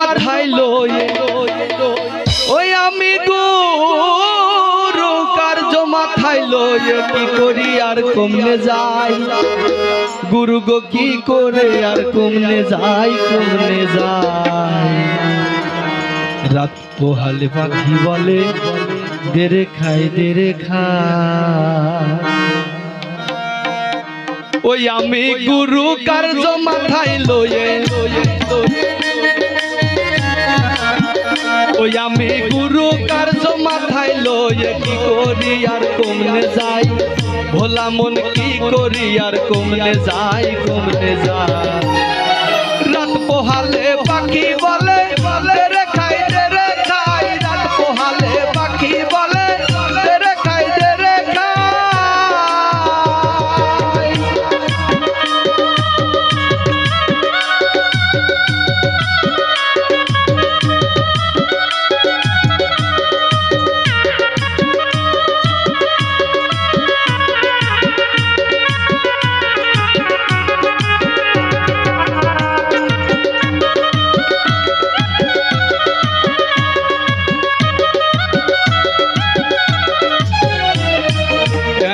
মাথায় লয়ে ওই আমি গুরু কার্য মাথায় লয়ে কি করি আর কমনে যাই গুরু গো কি করে আর কমনে যাই রাত পোহালে পাখি বলে দেরে খাই ওই আমি গুরু কার্য মাথায় লয়ে ওই আমি গুরু কার্য মাথায় লয়ে কি করি আর কমনে যাই ভোলা মন কি করি আর কমনে যাই রাত পোহালে পাখি বলে রে খাই রাত পোহালে পাখি বলে রে খাই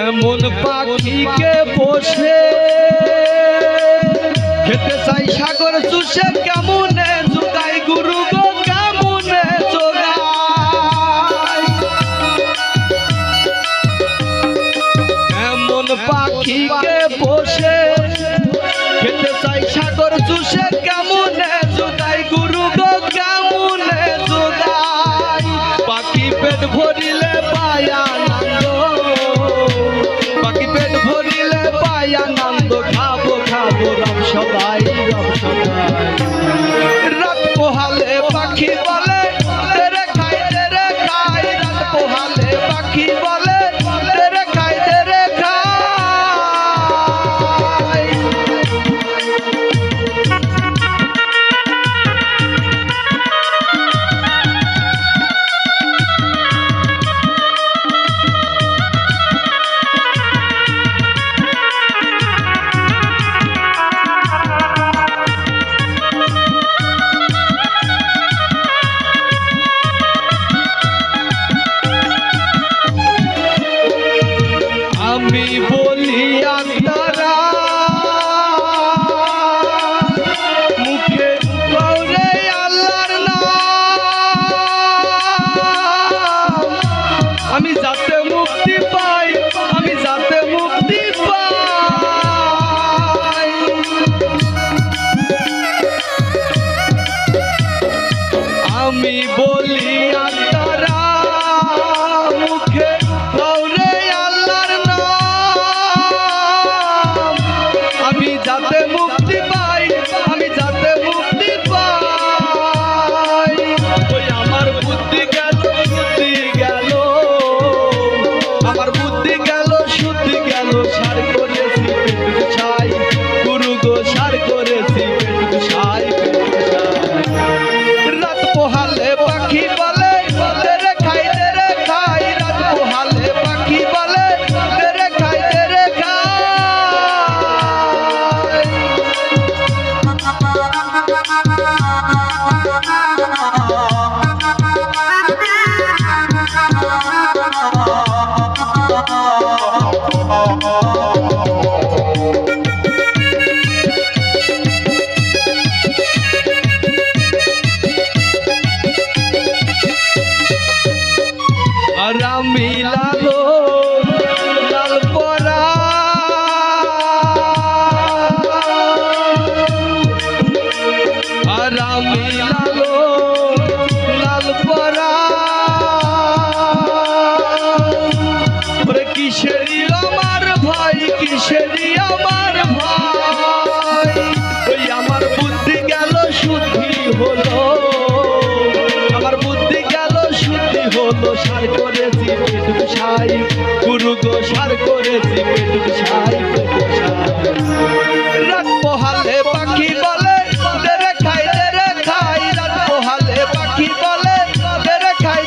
এমন পাখিকে বসে খেতে চাই সাগর চুষে কেমনে জোগাই গুরু গো কেমনে জোগাই এমন পাখিকে বসে খেতে চাই সাগর চুষে কেমনে জোগাই গুরু গো কেমনে জোগাই পাখি পেট ভরিলে পায়া আনন্দ খাবো রব সদাই রাত পোহালে পাখি বলে রে খাই রাত পোহালে পাখি বলে রে খাই আমি বলি আন্তারা মুখে গৌরে আল্লাহর নাম আমি যাতে মুক্তি পাই আমি বলি আন্তারা মুখে গৌরে আমি যাতে মুক্তি পাই ওই আমার বুদ্ধি গেল শুদ্ধি গেল সার করেছি পেটুক ছাই গুরু গো সার করেছি পেটুক ছাই রাত পোহালে পাখি বলে রে খাই রাত পোহালে পাখি বলে রে খাই আর আমি লাল পরা আর আমি লাল পরা কিসেরি আমার ভাই ওই আমার বুদ্ধি গেল শুদ্ধি হলো সার করেছি পেটুক ছাই গুরু গো সার করেছি পেটুক ছাই রাত পোহালে পাখি বলে রে খাই রাত পোহালে পাখি বলে রে খাই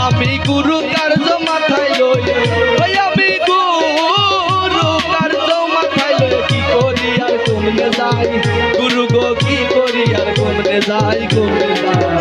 আমি গুরু কার্য মাথায় লয়ে ওই আমি গুরু কার্য মাথায় লয়ে কি করি আর কমনে যাই গুরু গো কি করি যাই কমে যাই